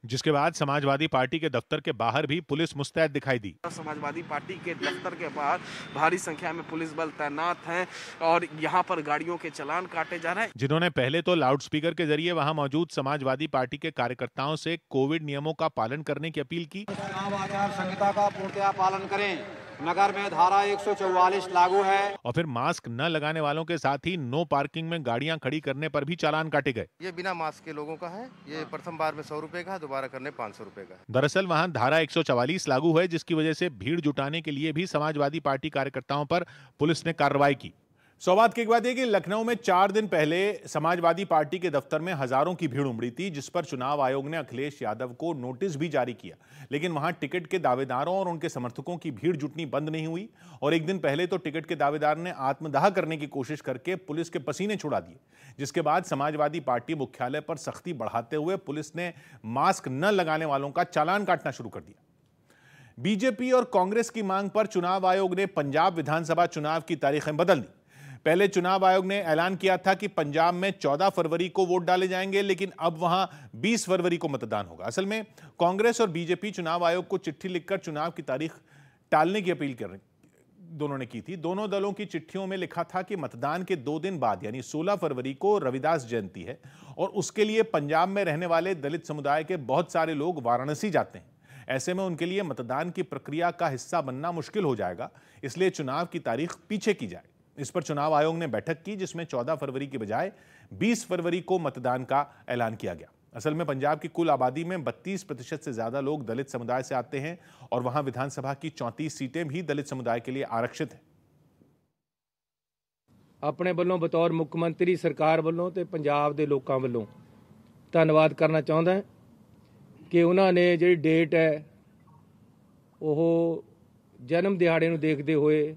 जिसके बाद समाजवादी पार्टी के दफ्तर के बाहर भी पुलिस मुस्तैद दिखाई दी। समाजवादी पार्टी के दफ्तर के बाहर भारी संख्या में पुलिस बल तैनात हैं और यहां पर गाड़ियों के चालान काटे जा रहे हैं। जिन्होंने पहले तो लाउडस्पीकर के जरिए वहां मौजूद समाजवादी पार्टी के कार्यकर्ताओं से कोविड नियमों का पालन करने की अपील की। चुनाव आचार संहिता का पूर्णतः पालन करें। नगर में धारा 144 लागू है। और फिर मास्क न लगाने वालों के साथ ही नो पार्किंग में गाड़ियां खड़ी करने पर भी चालान काटे गए। ये बिना मास्क के लोगों का है। ये प्रथम बार में 100 रुपए का, दोबारा करने 500 रुपए का। दरअसल वहां धारा 144 लागू है, जिसकी वजह से भीड़ जुटाने के लिए भी समाजवादी पार्टी कार्यकर्ताओं पर पुलिस ने कार्रवाई की। सौभाग्य की बात है कि लखनऊ में 4 दिन पहले समाजवादी पार्टी के दफ्तर में हजारों की भीड़ उमड़ी थी, जिस पर चुनाव आयोग ने अखिलेश यादव को नोटिस भी जारी किया। लेकिन वहां टिकट के दावेदारों और उनके समर्थकों की भीड़ जुटनी बंद नहीं हुई और एक दिन पहले तो टिकट के दावेदार ने आत्मदाह करने की कोशिश करके पुलिस के पसीने छुड़ा दिए, जिसके बाद समाजवादी पार्टी मुख्यालय पर सख्ती बढ़ाते हुए पुलिस ने मास्क न लगाने वालों का चालान काटना शुरू कर दिया। बीजेपी और कांग्रेस की मांग पर चुनाव आयोग ने पंजाब विधानसभा चुनाव की तारीखें बदल दी। पहले चुनाव आयोग ने ऐलान किया था कि पंजाब में 14 फरवरी को वोट डाले जाएंगे, लेकिन अब वहां 20 फरवरी को मतदान होगा। असल में कांग्रेस और बीजेपी चुनाव आयोग को चिट्ठी लिखकर चुनाव की तारीख टालने की अपील दोनों ने की थी। दोनों दलों की चिट्ठियों में लिखा था कि मतदान के 2 दिन बाद यानी 16 फरवरी को रविदास जयंती है और उसके लिए पंजाब में रहने वाले दलित समुदाय के बहुत सारे लोग वाराणसी जाते हैं। ऐसे में उनके लिए मतदान की प्रक्रिया का हिस्सा बनना मुश्किल हो जाएगा, इसलिए चुनाव की तारीख पीछे की जाए। इस पर चुनाव आयोग ने बैठक की, जिसमें 14 फरवरी की बजाय 20 फरवरी को मतदान का ऐलान किया गया। असल में पंजाब की कुल आबादी में 32% से ज्यादा लोग दलित समुदाय से आते हैं और वहां विधानसभा की 34 सीटें भी दलित समुदाय के लिए आरक्षित हैं। ਆਪਣੇ ਵੱਲੋਂ ਬਤੌਰ ਮੁੱਖ ਮੰਤਰੀ ਸਰਕਾਰ ਵੱਲੋਂ ਤੇ ਪੰਜਾਬ ਦੇ ਲੋਕਾਂ ਵੱਲੋਂ ਧੰਨਵਾਦ ਕਰਨਾ ਚਾਹੁੰਦਾ ਕਿ ਉਹਨਾਂ ਨੇ ਜਿਹੜੀ ਡੇਟ ਹੈ ਉਹ ਜਨਮ ਦਿਹਾੜੇ ਨੂੰ ਦੇਖਦੇ ਹੋਏ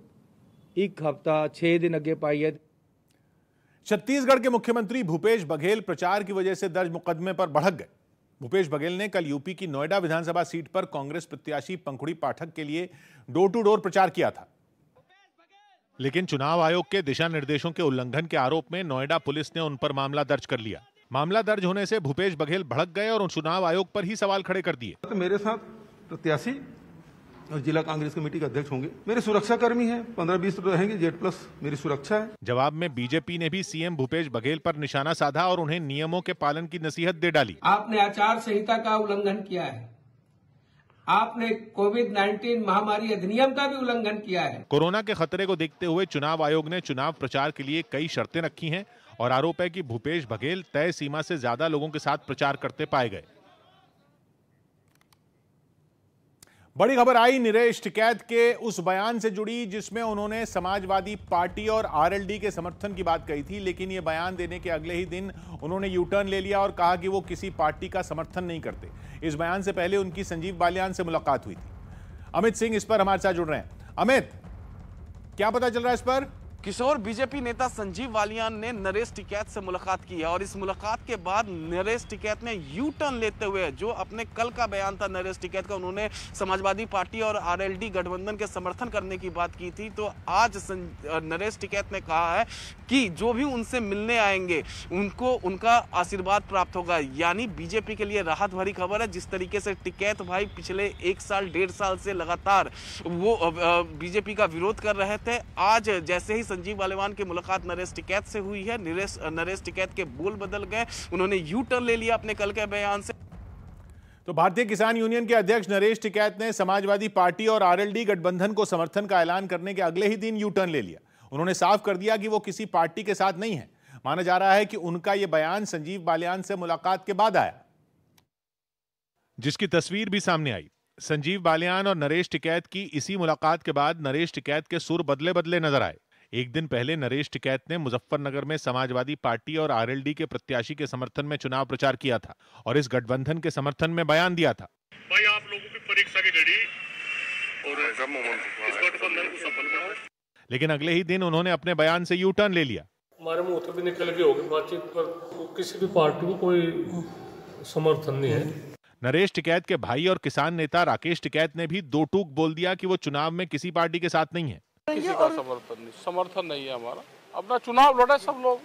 एक हफ्ता 6 दिन अगे पाई है। छत्तीसगढ़ के मुख्यमंत्री भूपेश बघेल प्रचार की वजह से दर्ज मुकदमे पर भड़क गए। भूपेश बघेल ने कल यूपी की नोएडा विधानसभा सीट पर कांग्रेस प्रत्याशी पंखुड़ी पाठक के लिए डोर टू डोर प्रचार किया था, लेकिन चुनाव आयोग के दिशा निर्देशों के उल्लंघन के आरोप में नोएडा पुलिस ने उन पर मामला दर्ज कर लिया। मामला दर्ज होने से भूपेश बघेल भड़क गए और चुनाव आयोग पर ही सवाल खड़े कर दिए। तो मेरे साथ प्रत्याशी और जिला कांग्रेस कमेटी के अध्यक्ष होंगे, मेरे सुरक्षा कर्मी हैं, 15-20 रहेंगे, जेड प्लस मेरी सुरक्षा है। जवाब में बीजेपी ने भी सीएम भूपेश बघेल पर निशाना साधा और उन्हें नियमों के पालन की नसीहत दे डाली। आपने आचार संहिता का उल्लंघन किया है, आपने कोविड-19 महामारी अधिनियम का भी उल्लंघन किया है। कोरोना के खतरे को देखते हुए चुनाव आयोग ने चुनाव प्रचार के लिए कई शर्तें रखी हैं और आरोप है कि भूपेश बघेल तय सीमा से ज्यादा लोगों के साथ प्रचार करते पाए गए। बड़ी खबर आई नरेश टिकैत के उस बयान से जुड़ी जिसमें उन्होंने समाजवादी पार्टी और आरएलडी के समर्थन की बात कही थी, लेकिन ये बयान देने के अगले ही दिन उन्होंने यू टर्न ले लिया और कहा कि वो किसी पार्टी का समर्थन नहीं करते। इस बयान से पहले उनकी संजीव बालियान से मुलाकात हुई थी। अमित सिंह इस पर हमारे साथ जुड़ रहे हैं। अमित, क्या पता चल रहा है इस पर? किशोर, बीजेपी नेता संजीव बालियान ने नरेश टिकैत से मुलाकात की है और इस मुलाकात के बाद नरेश टिकैत ने यू टर्न लेते हुए जो अपने कल का बयान था नरेश टिकैत का, उन्होंने समाजवादी पार्टी और आरएलडी गठबंधन के समर्थन करने की बात की थी। तो आज नरेश टिकैत ने कहा है कि जो भी उनसे मिलने आएंगे उनको उनका आशीर्वाद प्राप्त होगा। यानी बीजेपी के लिए राहत भरी खबर है। जिस तरीके से टिकैत भाई पिछले 1 साल 1.5 साल से लगातार वो बीजेपी का विरोध कर रहे थे, आज जैसे ही संजीव बालियान की मुलाकात नरेश टिकैत से हुई है, नरेश टिकैत के बोल बदल गए, उन्होंने यू टर्न ले लिया अपने कल के बयान से। तो भारतीय किसान यूनियन के अध्यक्ष नरेश टिकैत ने समाजवादी पार्टी और आरएलडी गठबंधन को समर्थन का ऐलान करने के अगले ही दिन यू टर्न ले लिया। उन्होंने साफ कर दिया कि वो किसी पार्टी के साथ नहीं है। माना जा रहा है कि उनका यह बयान संजीव बालियान से मुलाकात के बाद आया, जिसकी तस्वीर भी सामने आई। संजीव बालियान और नरेश टिकैत की इसी मुलाकात के बाद नरेश टिकैत के सुर बदले बदले नजर आए। एक दिन पहले नरेश टिकैत ने मुजफ्फरनगर में समाजवादी पार्टी और आरएलडी के प्रत्याशी के समर्थन में चुनाव प्रचार किया था और इस गठबंधन के समर्थन में बयान दिया था। भाई आप लोगों की परीक्षा की घड़ी और इस गठबंधन को सफल बनाओ। लेकिन अगले ही दिन उन्होंने अपने बयान से यू टर्न ले लिया। हमारे मुंह से भी निकल के होगी बातचीत पर किसी भी पार्टी को कोई समर्थन नहीं है। नरेश टिकैत के भाई और किसान नेता राकेश टिकैत ने भी दो टूक बोल दिया कि वो चुनाव में किसी पार्टी के साथ नहीं है। किसी का समर्थन नहीं है हमारा, अपना चुनाव लड़े सब लोग।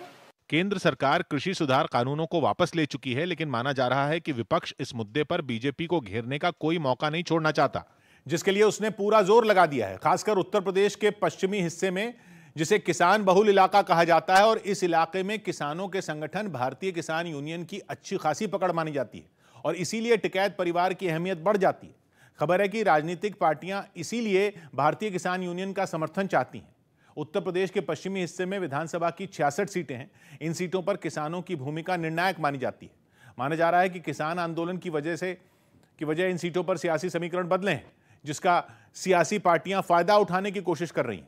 केंद्र सरकार कृषि सुधार कानूनों को वापस ले चुकी है, लेकिन माना जा रहा है कि विपक्ष इस मुद्दे पर बीजेपी को घेरने का कोई मौका नहीं छोड़ना चाहता, जिसके लिए उसने पूरा जोर लगा दिया है। खासकर उत्तर प्रदेश के पश्चिमी हिस्से में, जिसे किसान बहुल इलाका कहा जाता है, और इस इलाके में किसानों के संगठन भारतीय किसान यूनियन की अच्छी खासी पकड़ मानी जाती है और इसीलिए टिकैत परिवार की अहमियत बढ़ जाती है। खबर है कि राजनीतिक पार्टियां इसीलिए भारतीय किसान यूनियन का समर्थन चाहती हैं। उत्तर प्रदेश के पश्चिमी हिस्से में विधानसभा की 66 सीटें हैं। इन सीटों पर किसानों की भूमिका निर्णायक मानी जाती है। माना जा रहा है कि किसान आंदोलन की वजह इन सीटों पर सियासी समीकरण बदले हैं, जिसका सियासी पार्टियां फायदा उठाने की कोशिश कर रही हैं।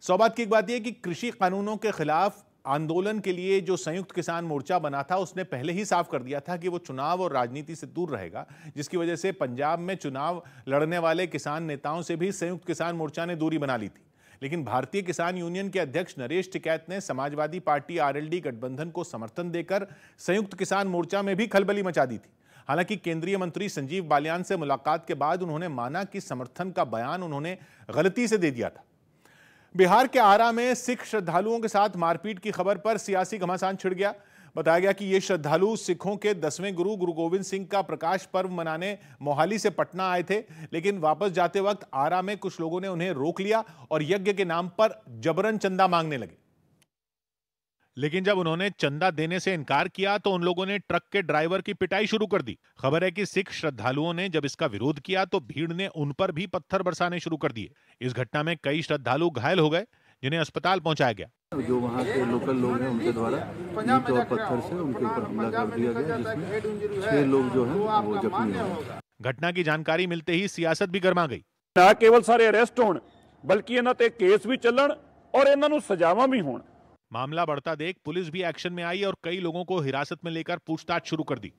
सौबात की एक बात यह कि कृषि कानूनों के खिलाफ आंदोलन के लिए जो संयुक्त किसान मोर्चा बना था, उसने पहले ही साफ कर दिया था कि वो चुनाव और राजनीति से दूर रहेगा, जिसकी वजह से पंजाब में चुनाव लड़ने वाले किसान नेताओं से भी संयुक्त किसान मोर्चा ने दूरी बना ली थी। लेकिन भारतीय किसान यूनियन के अध्यक्ष नरेश टिकैत ने समाजवादी पार्टी आरएलडी गठबंधन को समर्थन देकर संयुक्त किसान मोर्चा में भी खलबली मचा दी थी। हालांकि केंद्रीय मंत्री संजीव बालियान से मुलाकात के बाद उन्होंने माना कि समर्थन का बयान उन्होंने गलती से दे दिया था। बिहार के आरा में सिख श्रद्धालुओं के साथ मारपीट की खबर पर सियासी घमासान छिड़ गया। बताया गया कि ये श्रद्धालु सिखों के 10वें गुरु गोविंद सिंह का प्रकाश पर्व मनाने मोहाली से पटना आए थे, लेकिन वापस जाते वक्त आरा में कुछ लोगों ने उन्हें रोक लिया और यज्ञ के नाम पर जबरन चंदा मांगने लगे। लेकिन जब उन्होंने चंदा देने से इनकार किया तो उन लोगों ने ट्रक के ड्राइवर की पिटाई शुरू कर दी। खबर है कि सिख श्रद्धालुओं ने जब इसका विरोध किया तो भीड़ ने उन पर भी पत्थर बरसाने शुरू कर दिए। इस घटना में कई श्रद्धालु घायल हो गए, जिन्हें अस्पताल पहुंचाया गया। जो वहाँ के लोकल लोग हैं उनके द्वारा ईंट और पत्थर से उनके ऊपर हमला कर दिया गया, जिसमें 6 लोग जो हैं वो जख्मी हुए। घटना की जानकारी मिलते ही सियासत भी गर्मा गई। ना केवल सारे अरेस्ट होण, बल्कि इन्हां ते केस भी ਚੱਲਣ और इन्हां ਨੂੰ सजावां भी होण। मामला बढ़ता देख पुलिस भी एक्शन में आई और कई लोगों को हिरासत में लेकर पूछताछ शुरू कर दी।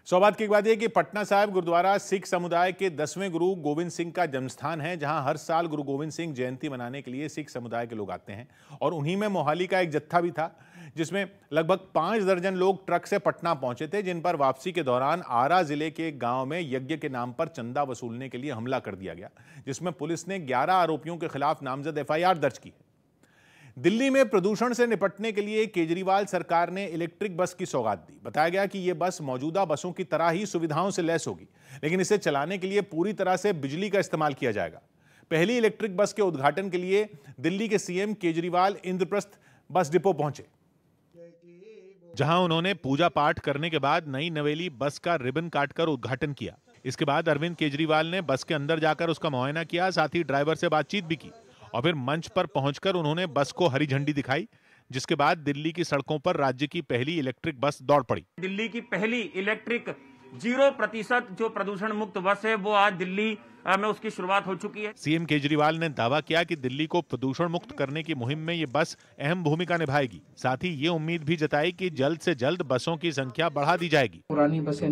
सौभाग्य की बात यह कि पटना साहिब गुरुद्वारा सिख समुदाय के 10वें गुरु गोविंद सिंह का जन्मस्थान है, जहां हर साल गुरु गोविंद सिंह जयंती मनाने के लिए सिख समुदाय के लोग आते हैं। और उन्हीं में मोहाली का एक जत्था भी था, जिसमें लगभग 5 दर्जन लोग ट्रक से पटना पहुंचे थे, जिन पर वापसी के दौरान आरा जिले के एक गांव में यज्ञ के नाम पर चंदा वसूलने के लिए हमला कर दिया गया, जिसमें पुलिस ने 11 आरोपियों के खिलाफ नामजद FIR दर्ज की है। दिल्ली में प्रदूषण से निपटने के लिए केजरीवाल सरकार ने इलेक्ट्रिक बस की सौगात दी। बताया गया कि यह बस मौजूदा बसों की तरह ही सुविधाओं से लैस होगी, लेकिन इसे चलाने के लिए पूरी तरह से बिजली का इस्तेमाल किया जाएगा। पहली इलेक्ट्रिक बस के उद्घाटन के लिए दिल्ली के CM Kejriwal Indraprastha bus depot पहुंचे, जहां उन्होंने पूजा पाठ करने के बाद नई नवेली बस का रिबन काटकर उद्घाटन किया। इसके बाद अरविंद केजरीवाल ने बस के अंदर जाकर उसका मुआयना किया, साथ ही ड्राइवर से बातचीत भी की और फिर मंच पर पहुंचकर उन्होंने बस को हरी झंडी दिखाई, जिसके बाद दिल्ली की सड़कों पर राज्य की पहली इलेक्ट्रिक बस दौड़ पड़ी। दिल्ली की पहली इलेक्ट्रिक 0% जो प्रदूषण मुक्त बस है, वो आज दिल्ली में उसकी शुरुआत हो चुकी है। CM केजरीवाल ने दावा किया कि दिल्ली को प्रदूषण मुक्त करने की मुहिम में ये बस अहम भूमिका निभाएगी। साथ ही ये उम्मीद भी जताई कि जल्द से जल्द बसों की संख्या बढ़ा दी जाएगी। पुरानी बसें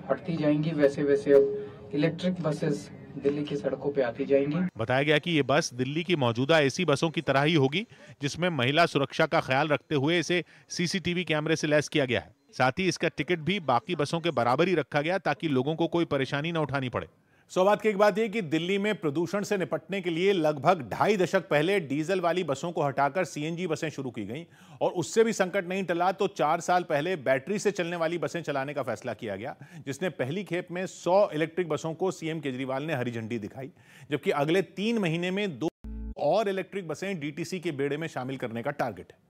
हटती जाएंगी, वैसे वैसे अब इलेक्ट्रिक बसेस दिल्ली की सड़कों पे आती जाएंगी। बताया गया कि ये बस दिल्ली की मौजूदा AC बसों की तरह ही होगी, जिसमें महिला सुरक्षा का ख्याल रखते हुए इसे CCTV कैमरे से लैस किया गया है। साथ ही इसका टिकट भी बाकी बसों के बराबर ही रखा गया, ताकि लोगों को कोई परेशानी न उठानी पड़े। सौभाग्य की एक बात यह कि दिल्ली में प्रदूषण से निपटने के लिए लगभग 2.5 दशक पहले डीजल वाली बसों को हटाकर CNG बसें शुरू की गईं, और उससे भी संकट नहीं टला तो 4 साल पहले बैटरी से चलने वाली बसें चलाने का फैसला किया गया, जिसने पहली खेप में 100 इलेक्ट्रिक बसों को CM केजरीवाल ने हरी झंडी दिखाई, जबकि अगले 3 महीने में 2 और इलेक्ट्रिक बसें DTC के बेड़े में शामिल करने का टारगेट है।